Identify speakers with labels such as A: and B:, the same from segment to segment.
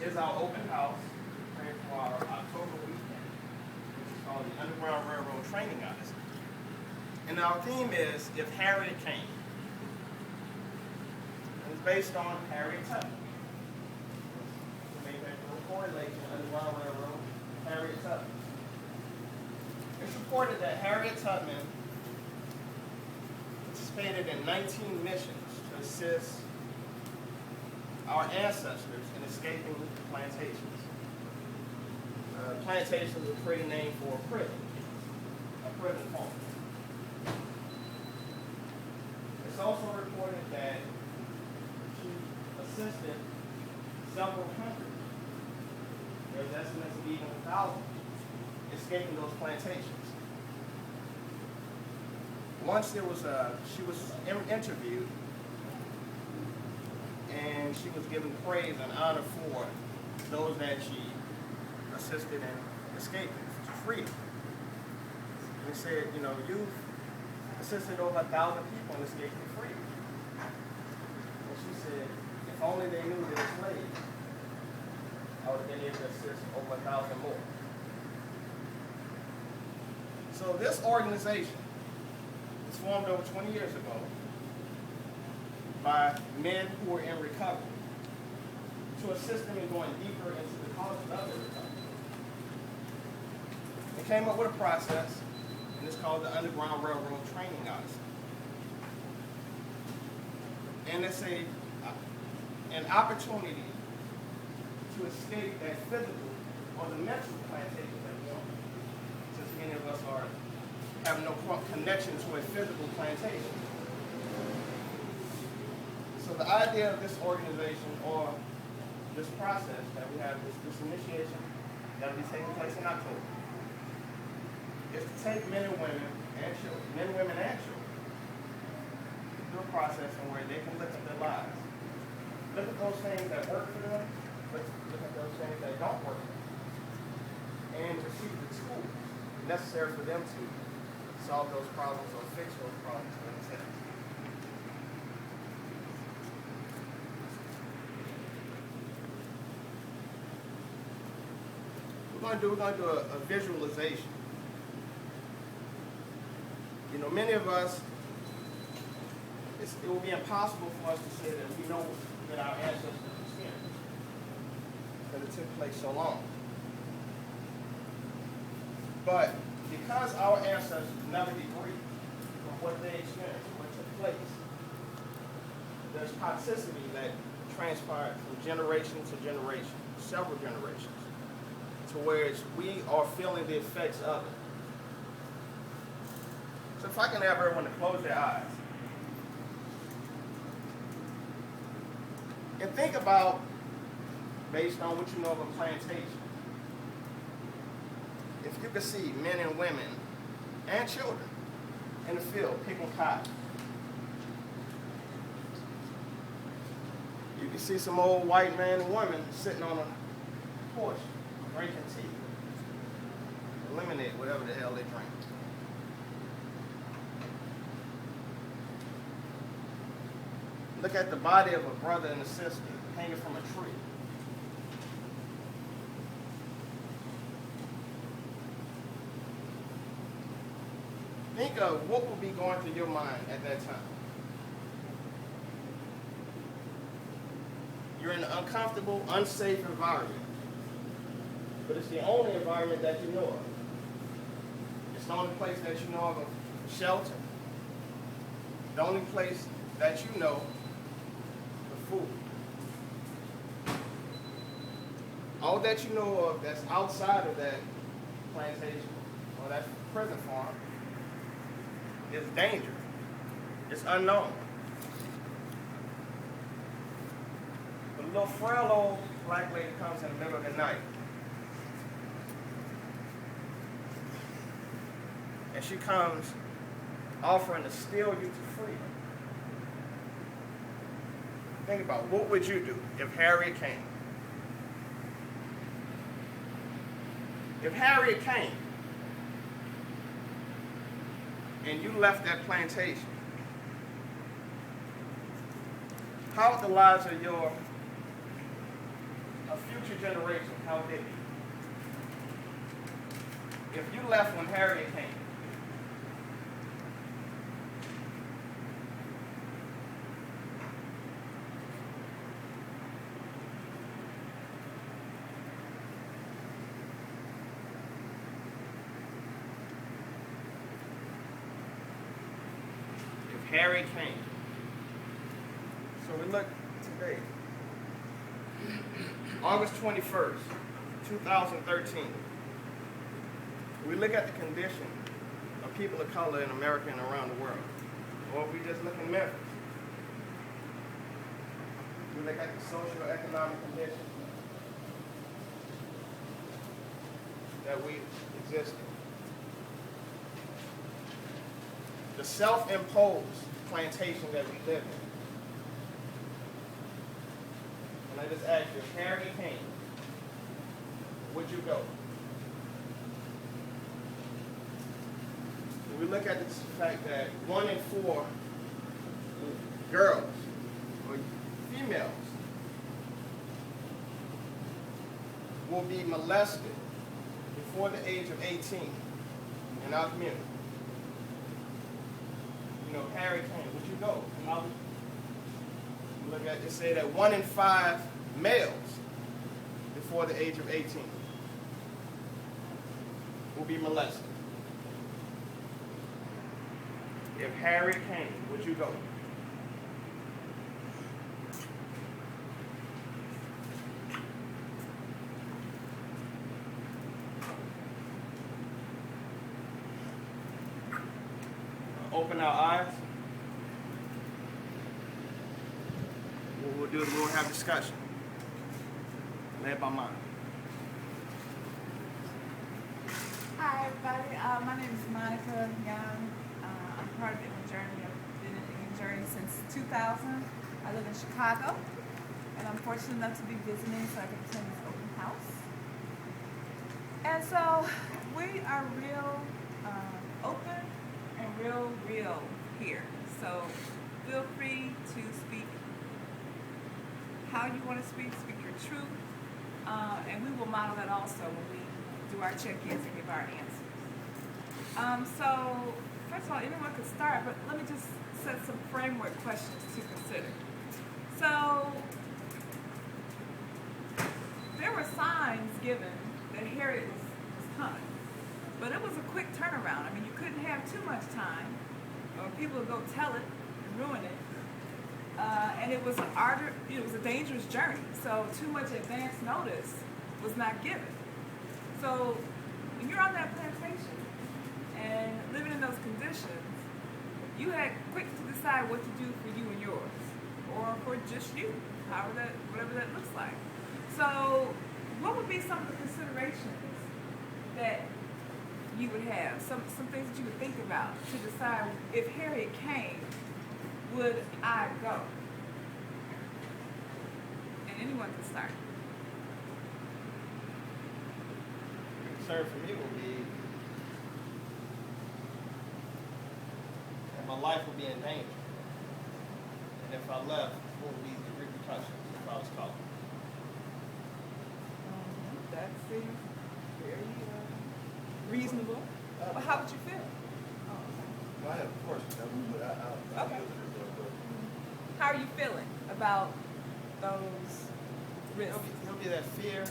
A: is our open house for our October weekend, which is called the Underground Railroad Training Odyssey. And our theme is If Harriet Came. And it's based on Harriet Tubman. We made that correlation, Underground Railroad, Harriet Tubman. It's reported that Harriet Tubman participated in 19 missions to assist our ancestors in escaping plantations. Plantations is a pretty name for a prison farm. It's also reported that she assisted several hundred, there's estimates of even 1,000, escaping those plantations. Once she was interviewed, and she was given praise and honor for those that she assisted in escaping to freedom. And they said, you know, you've assisted over 1,000 people in escaping freedom. And she said, if only they knew they were slaves, I would have been able to assist over 1,000 more. So this organization was formed over 20 years ago by men who were in recovery to assist them in going deeper into the causes of their recovery. They came up with a process, and it's called the Underground Railroad Training Odyssey. And it's an opportunity to escape that physical or the mental plantation that we on, since many of us have no connection to a physical plantation. So the idea of this organization, or this process that we have, this initiation that will be taking place in October, is to take men and women and children, through a process where they can look at their lives. Look at those things that work for them, look at those things that don't work for them, and receive the tools necessary for them to solve those problems or fix those problems for themselves. We're going to do a visualization. You know, many of us, it will be impossible for us to say that we know that our ancestors experienced, because it took place so long. But because our ancestors never debriefed from what they experienced, what took place, there's toxicity that transpired from generation to generation, several generations, to where we are feeling the effects of it. So if I can have everyone to close their eyes and think about, based on what you know of a plantation, if you could see men and women and children in the field picking cotton. You can see some old white man and woman sitting on a porch drinking tea, lemonade, whatever the hell they drink. Look at the body of a brother and a sister hanging from a tree. Think of what would be going through your mind at that time. You're in an uncomfortable, unsafe environment, but it's the only environment that you know of. It's the only place that you know of shelter, the only place that you know of food. All that you know of that's outside of that plantation or that prison farm is danger. It's unknown. The little frail old black lady comes in the middle of the night, and she comes offering to steal you to freedom. Think about, what would you do if Harriet came? If Harriet came and you left that plantation, how would the lives of your future generation, how would they be? If you left when Harriet came, Harriet came. So we look today, August 21st, 2013. We look at the condition of people of color in America and around the world. Or if we just look in Memphis, we look at the social economic condition that we exist in. The self-imposed plantation that we live in. And I just ask you, if Harriet came, would you go? We look at the fact that 1 in 4 girls or females will be molested before the age of 18 in our community. You know, Harriet came, would you go? How would you look at it, say that 1 in 5 males before the age of 18 will be molested. If Harriet came, would you go? Open our eyes. What we'll do is we'll have discussion. Led by mine.
B: Hi, everybody. My name is Monica Young. I'm part of the Indian Journey. I've been in the Indian Journey since 2000. I live in Chicago, and I'm fortunate enough to be visiting so I can attend this open house. And so we are real open and real here. So feel free to speak how you want to speak your truth, and we will model that also when we do our check-ins and give our answers. So first of all, anyone could start, but let me just set some framework questions to consider. So there were signs given that Harriet was coming, but it was a quick turnaround. I mean, you couldn't have too much time, or people would go tell it and ruin it. And it was a dangerous journey, so too much advance notice was not given. So when you're on that plantation and living in those conditions, you had quick to decide what to do for you and yours, or for just you, whatever that looks like. So what would be some of the considerations that you would have, some things that you would think about to decide if Harriet came, would I go? And anyone can start.
A: The concern for me will be that my life would be in danger. And if I left, what would be the repercussions if I was caught?
B: That seems very reasonable. But how would you feel?
C: I have a question, but I
B: Okay. How are you feeling about those risks?
A: It'll be that fear.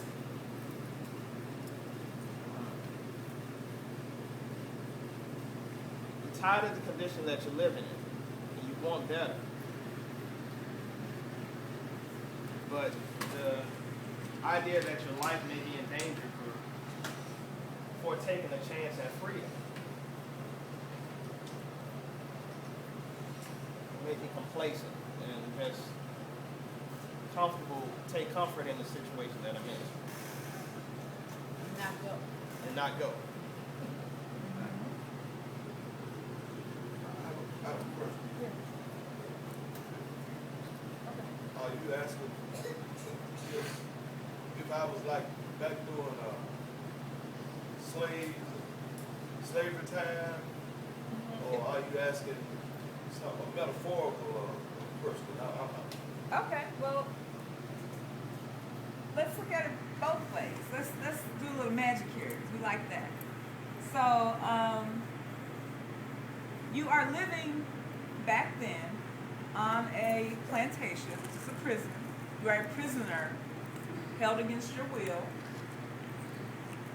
A: You're tired of the condition that you're living in, and you want better. But the idea that your life may be in danger for taking a chance at freedom will make me complacent and just take comfort in the situation that I'm in.
B: Not go.
A: And not go.
C: have a question.
B: Yeah.
C: Are you asking if I was like back during slavery time, or are you asking a metaphorical question?
B: Okay, well, let's look at it both place. Let's do a little magic here. We like that. So you are living back then on a plantation, which is a prison. You are a prisoner held against your will.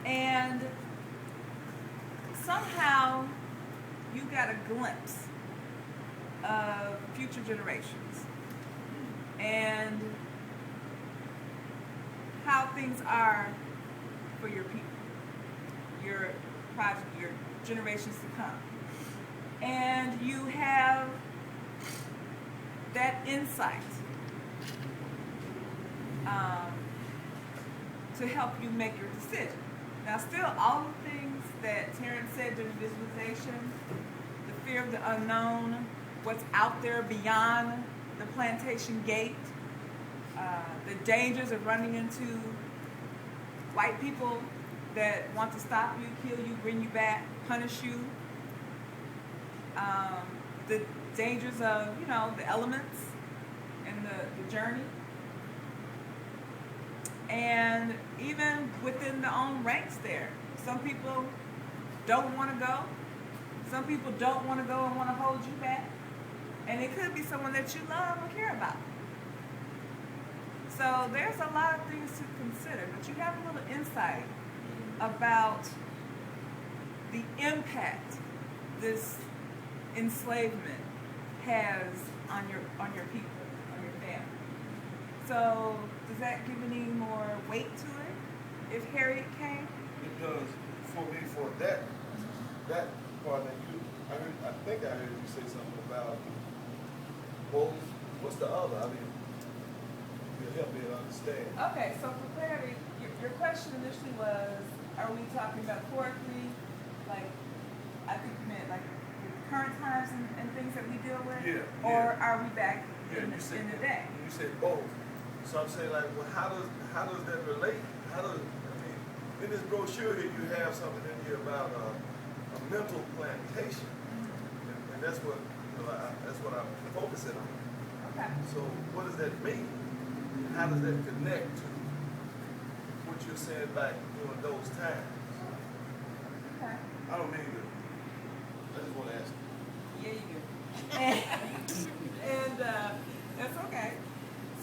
B: And somehow you got a glimpse of future generations and how things are for your people, your project, your generations to come. And you have that insight to help you make your decision. Now, still, all the things that Terrence said during visualization, the fear of the unknown, what's out there beyond the plantation gate, the dangers of running into white people that want to stop you, kill you, bring you back, punish you, the dangers of, the elements and the journey. And even within the own ranks there, some people don't want to go. Some people don't want to go and want to hold you back. And it could be someone that you love or care about. So there's a lot of things to consider, but you have a little insight about the impact this enslavement has on your people, on your family. So does that give any more weight to it if Harriet came?
C: It does for me for that part that I think I heard you say something about both. What's the other? I mean, you'll help me to understand.
B: Okay, so for clarity, your question initially was, are we talking metaphorically, like, I think you meant like the current times and things that we deal with?
C: Yeah.
B: Or are we back in
C: you said,
B: the day?
C: You said both. So I'm saying, like, well, how does that relate? In this brochure here, you have something in here about a mental plantation, and that's what that's what I'm focusing on.
B: Okay.
C: So what does that mean? How does that connect to what you're saying back during those times?
B: Okay.
C: I don't mean to. I just want to ask you.
B: Yeah, you do. And that's okay.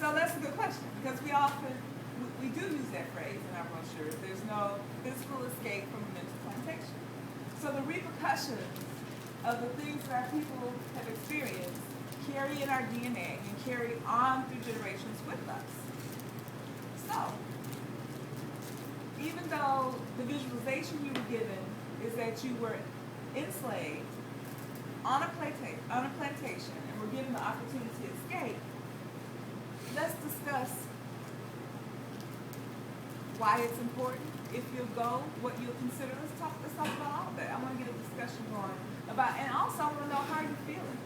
B: So that's a good question, because we often, we do use that phrase in our brochure. There's no physical escape from a mental plantation. So the repercussions of the things that our people have experienced carry in our DNA and carry on through generations with us. So, even though the visualization you were given is that you were enslaved on a plantation and were given the opportunity to escape, let's discuss why it's important, if you'll go, what you'll consider. Let's talk about all of that. I want to get a discussion going about, and also I want to know how you're feeling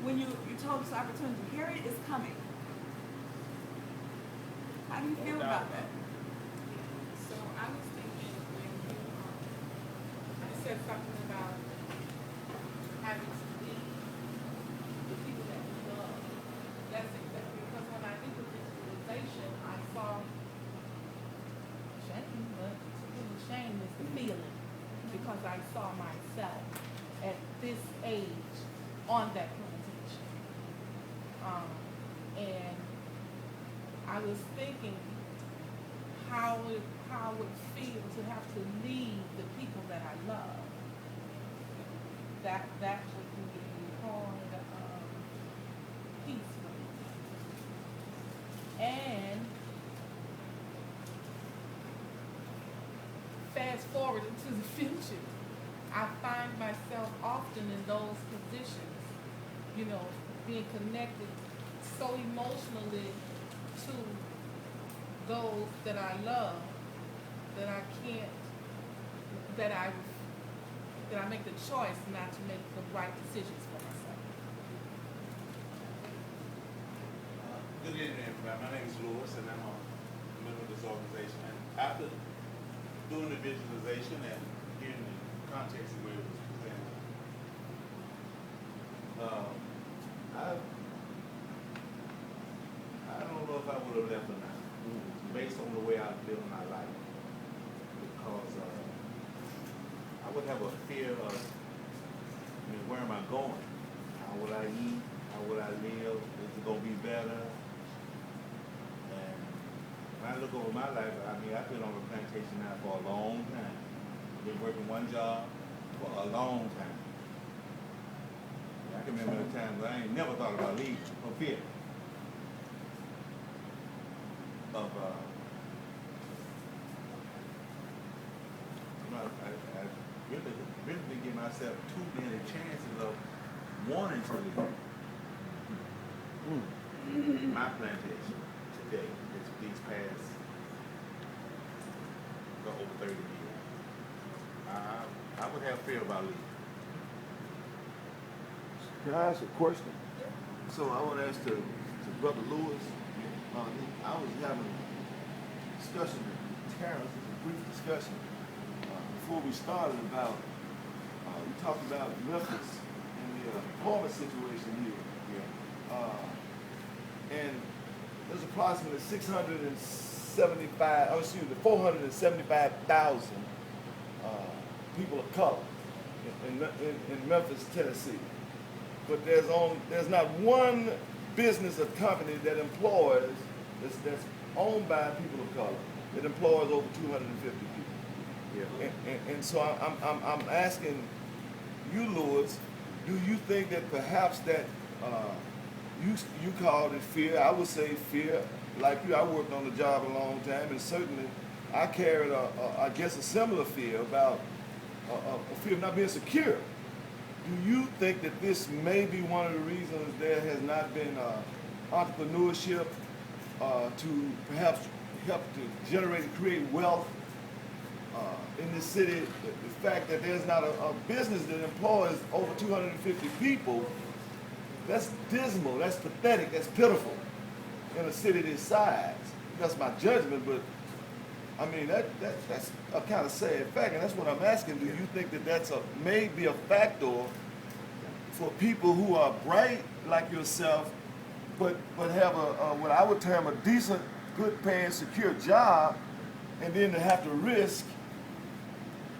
B: when you're told this opportunity. Harriet is coming. How do you feel about that?
D: So I was thinking when you said something about having to leave the people that we love. That's exactly, because when I did the visualization, I saw shame, but shame is the feeling, because I saw myself at this age on that plantation. And I was thinking how it would feel to have to leave the people that I love. That would be hard piece for me. And fast forward into the future, I find myself often in those positions, being connected so emotionally to those that I love that I can't, that I make the choice not to make the right decisions for myself.
E: Good evening, everybody. My name is Louis, and I'm a member of this organization. And after doing the visualization and hearing the context of where it was presented, I don't know if I would have left or not, based on the way I feel in my life. would have a fear of, I mean, where am I going? How will I eat? How will I live? Is it gonna be better? And when I look over my life, I mean, I've been on a plantation now for a long time. Been working one job for a long time. I can remember the times I ain't never thought about leaving for fear of, I really didn't give myself too many chances of wanting to leave my plantation today, these past over 30 years. I would have fear about leaving.
C: Can I ask a question? So I want to ask to Brother Lewis. I was having a discussion with Terrence, a brief discussion before we started about, we talked about Memphis and the employment situation here. And there's approximately 475,000 people of color in Memphis, Tennessee. But there's not one business or company that employs, that's owned by people of color, that employs over 250 people. Yeah. And so I'm asking you, Lewis, do you think that perhaps that you called it fear? I would say fear. Like you, I worked on the job a long time, and certainly I carried I guess a similar fear about a fear of not being secure. Do you think that this may be one of the reasons there has not been entrepreneurship to perhaps help to generate and create wealth in this city? The fact that there's not a business that employs over 250 people, that's dismal, that's pathetic, that's pitiful in a city this size. That's my judgment, but I mean, that's a kind of sad fact, and that's what I'm asking. Do you think that that's maybe a factor for people who are bright like yourself, but have what I would term a decent, good-paying, secure job, and then to have to risk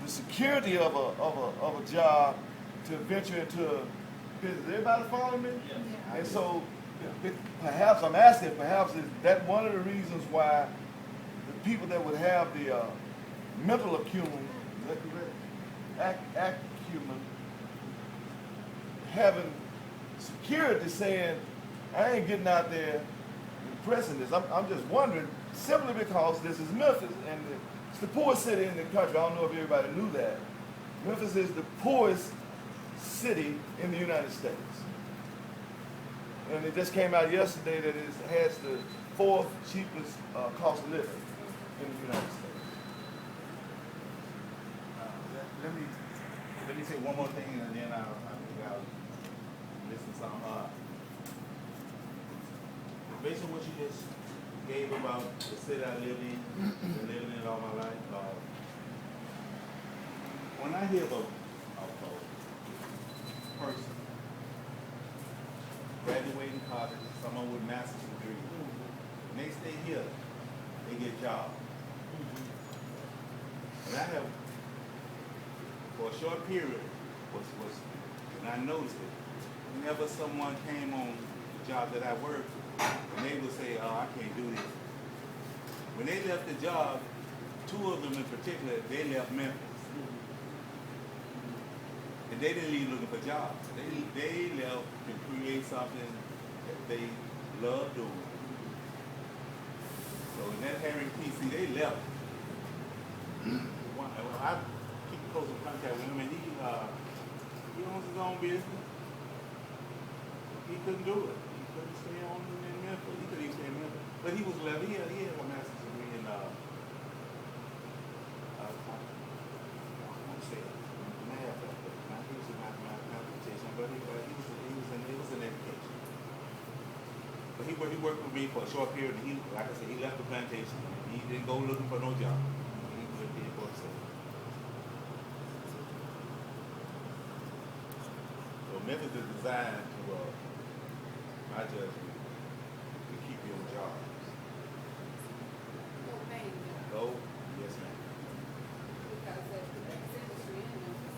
C: the security of a job to venture into business? Everybody follow me? Yeah. And so, perhaps I'm asking, perhaps is that one of the reasons why the people that would have the mental acumen, having security, saying, I ain't getting out there and pressing this. I'm just wondering, simply because this is Memphis, and it's the poorest city in the country. I don't know if everybody knew that. Memphis is the poorest city in the United States. And it just came out yesterday that it has the fourth cheapest cost of living in the United States.
E: Let me say one more thing, and then I'll listen to some. Based on what you just gave about the city I live in, and living in it all my life, when I hear of a person graduating college, someone with master's degree, when they stay here, they get jobs. And I have, for a short period, and I noticed it, whenever someone came on the job that I worked, and they would say, oh, I can't do this. When they left the job, two of them in particular, they left Memphis. And they didn't leave looking for jobs. They left to create something that they love doing. So in that Harriet PC, they left. I keep close in contact with him, and he owns his own business. He couldn't do it. He couldn't stay on in Memphis. He couldn't even stay in Memphis. But he was left. He had a master's degree in I won't say math, not usually mathematician, but he was in education. But he worked with me for a short period. And like I said, he left the plantation. He didn't go looking for no job. He just did for himself. So Memphis is designed to, my judgment, to keep you on jobs.
F: No,
E: Go, yes, ma'am.
F: because the next industry in Memphis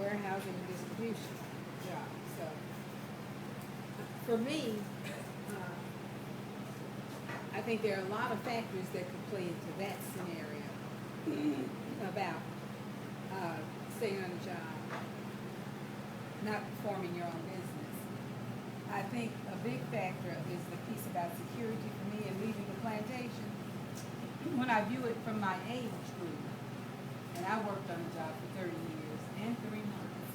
F: warehousing and distribution job. So for me, I think there are a lot of factors that could play into that scenario about staying on a job, not performing your own business. I think a big factor is the piece about security for me and leaving the plantation. When I view it from my age group, and I worked on a job for 30 years and 3 months.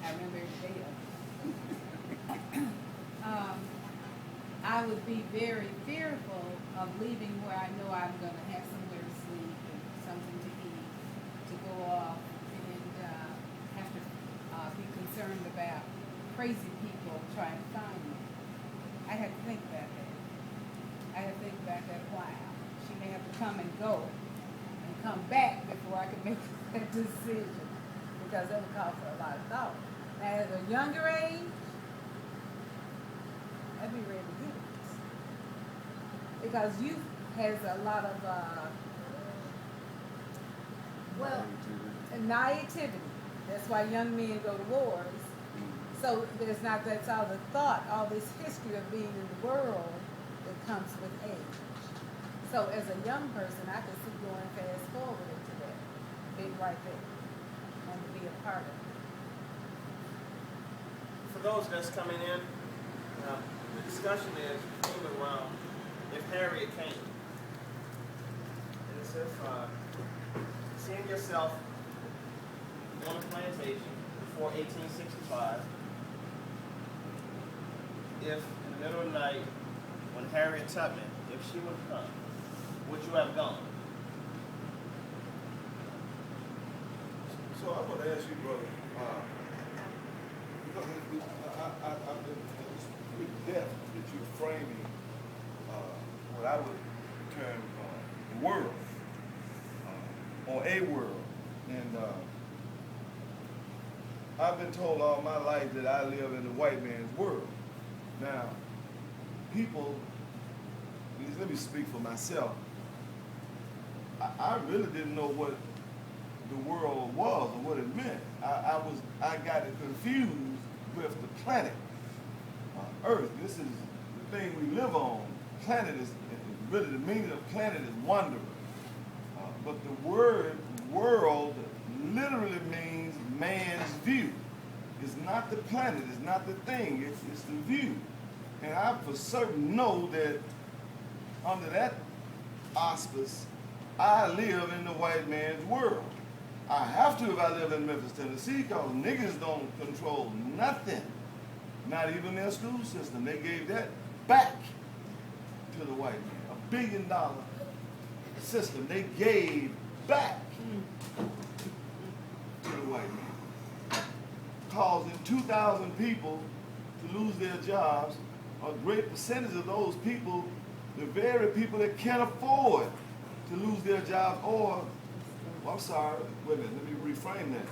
F: I remember every day of it. I would be very fearful of leaving where I know I'm going to have somewhere to sleep and something to eat, to go off and have to be concerned about crazy people trying to find me. I had to think about that. I had to think about that while. She may have to come and go and come back before I can make that decision, because that would call for a lot of thought. Now, at a younger age, I'd be ready to do this. Because youth has a lot of, naivety. That's why young men go to wars. So there's not, that's all the thought, all this history of being in the world that comes with age. So as a young person, I could see going fast forward into that, being right there, and to be a part of it.
A: For those that's coming in, the discussion is moving around if Harriet came. And it's if seeing yourself on a plantation before 1865, if in the middle of the night, when Harriet Tubman, if she would come, would you have gone?
C: So I want to ask you, brother, because I've been pretty deaf that you're framing what I would term the world, or a world. And I've been told all my life that I live in the white man's world. Now, people, let me speak for myself. I really didn't know what the world was or what it meant. I got it confused with the planet, Earth. This is the thing we live on. Planet is really, the meaning of planet is wanderer. But the word world literally means man's view. It's not the planet, it's not the thing, it's the view. And I for certain know that under that auspice, I live in the white man's world. I have to if I live in Memphis, Tennessee, because niggas don't control nothing. Not even their school system. They gave that back to the white man. $1 billion system they gave back to the white man, causing 2,000 people to lose their jobs. A great percentage of those people, the very people that can't afford to lose their jobs, or, I'm sorry, wait a minute, let me reframe that.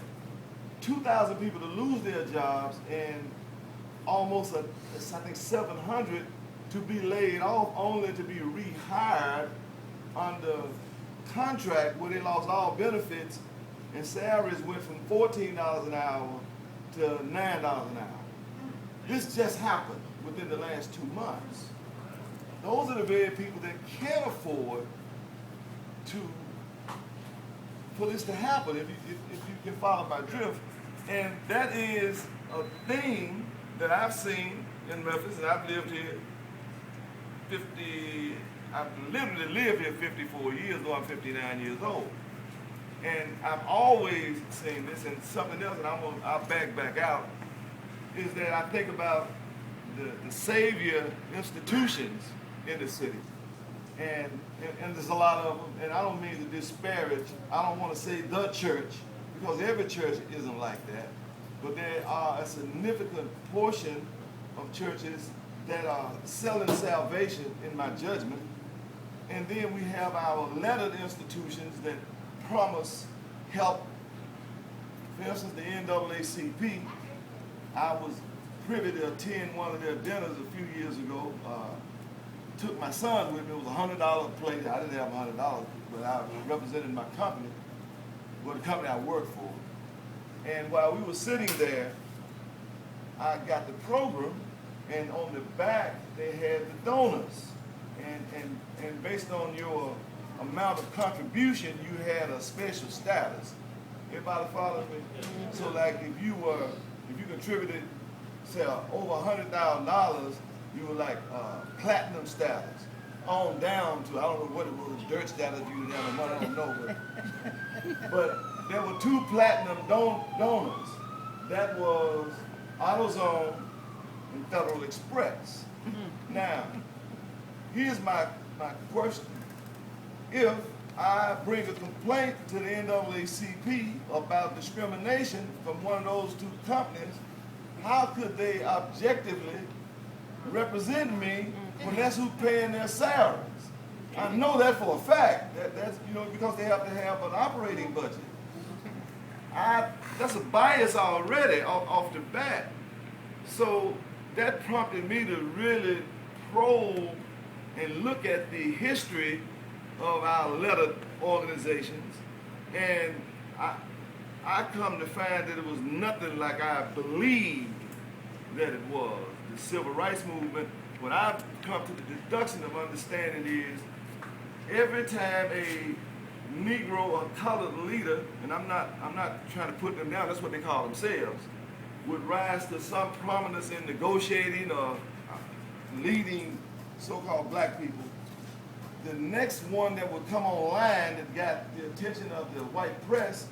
C: 2,000 people to lose their jobs, and almost, I think, 700 to be laid off, only to be rehired under contract where they lost all benefits, and salaries went from $14 an hour to $9 an hour. This just happened within the last 2 months. Those are the very people that can't afford for this to happen, if you can follow my drift. And that is a thing that I've seen in Memphis, and I've lived here I've literally lived here 54 years, though I'm 59 years old. And I've always seen this, and something else, and I'll back out, is that I think about the savior institutions in the city. And there's a lot of them, and I don't mean to disparage, I don't want to say the church, because every church isn't like that, but there are a significant portion of churches that are selling salvation, in my judgment. And then we have our lettered institutions that promise help. For instance, the NAACP, I was privy to attend one of their dinners a few years ago. Took my son with me. It was $100 plate. I didn't have $100, but I represented my company, well, the company I worked for. And while we were sitting there, I got the program, and on the back they had the donors. And based on your amount of contribution, you had a special status. Everybody follow me? So like if you contributed, say over $100,000, you were like platinum status. On down to, I don't know what it was, dirt status, you were down the money, I don't know. But there were 2 platinum donors. That was AutoZone and Federal Express. Now, here's my question. If I bring a complaint to the NAACP about discrimination from one of those 2 companies, how could they objectively represent me when that's who's paying their salaries? I know that for a fact. That's because they have to have an operating budget. That's a bias already off the bat. So that prompted me to really probe and look at the history of our letter organizations, and I come to find that it was nothing like I believed that it was. The civil rights movement, what I've come to the deduction of understanding is every time a Negro or colored leader, and I'm not trying to put them down, that's what they call themselves, would rise to some prominence in negotiating or leading so-called black people, the next one that would come online that got the attention of the white press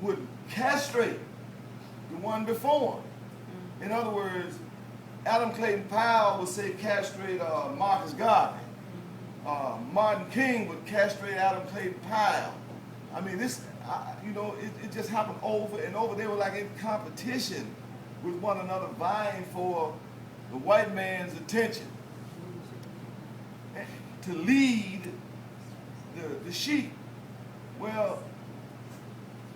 C: would castrate the one before him. In other words, Adam Clayton Powell would say castrate Marcus Garvey. Martin King would castrate Adam Clayton Powell. I mean, this, it just happened over and over. They were like in competition with one another, vying for the white man's attention, to lead the sheep. Well,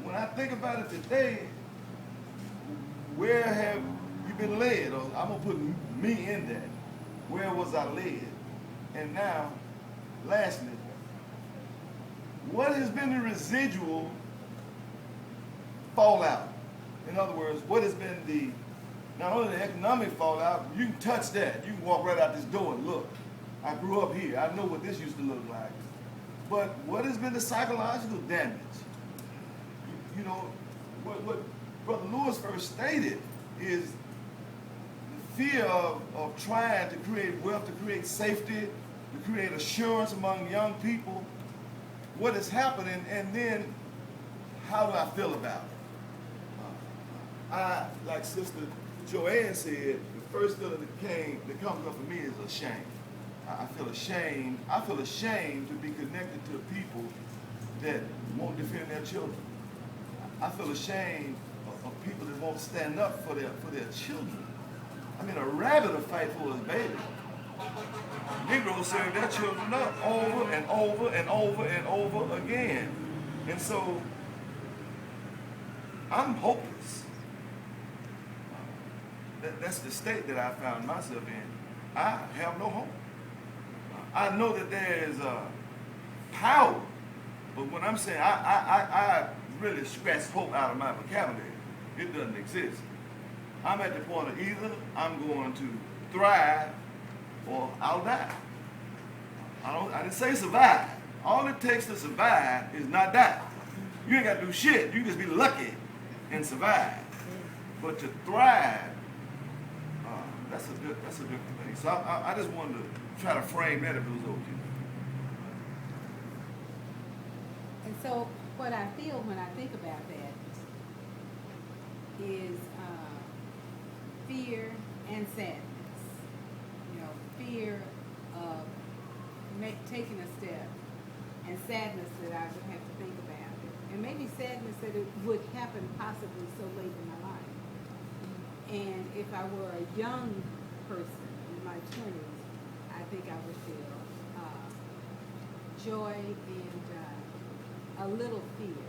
C: when I think about it today, where have you been led? Or I'm gonna put me in that. Where was I led? And now, lastly, what has been the residual fallout? In other words, what has been the, not only the economic fallout, you can touch that. You can walk right out this door and look. I grew up here. I know what this used to look like. But what has been the psychological damage? What Brother Lewis first stated is the fear of trying to create wealth, to create safety, to create assurance among young people. What is happening, and then how do I feel about it? Like Sister Joanne said, the first feeling that comes up for me is a shame. I feel ashamed. I feel ashamed to be connected to people that won't defend their children. I feel ashamed of people that won't stand up for their children. I mean, a rabbit will fight for his baby. Negroes serve their children up over and over and over and over again. And so, I'm hopeless. That's the state that I found myself in. I have no hope. I know that there is power, but when I'm saying I really scratch hope out of my vocabulary, it doesn't exist. I'm at the point of either I'm going to thrive or I'll die. I didn't say survive. All it takes to survive is not die. You ain't got to do shit. You just be lucky and survive. But to thrive, that's a different thing. So I just wanted to try to frame that if it was okay.
F: And so what I feel when I think about that is fear and sadness. Fear of taking a step, and sadness that I would have to think about it. And maybe sadness that it would happen possibly so late in my life. And if I were a young person in my 20s, I think I would feel joy and a little fear.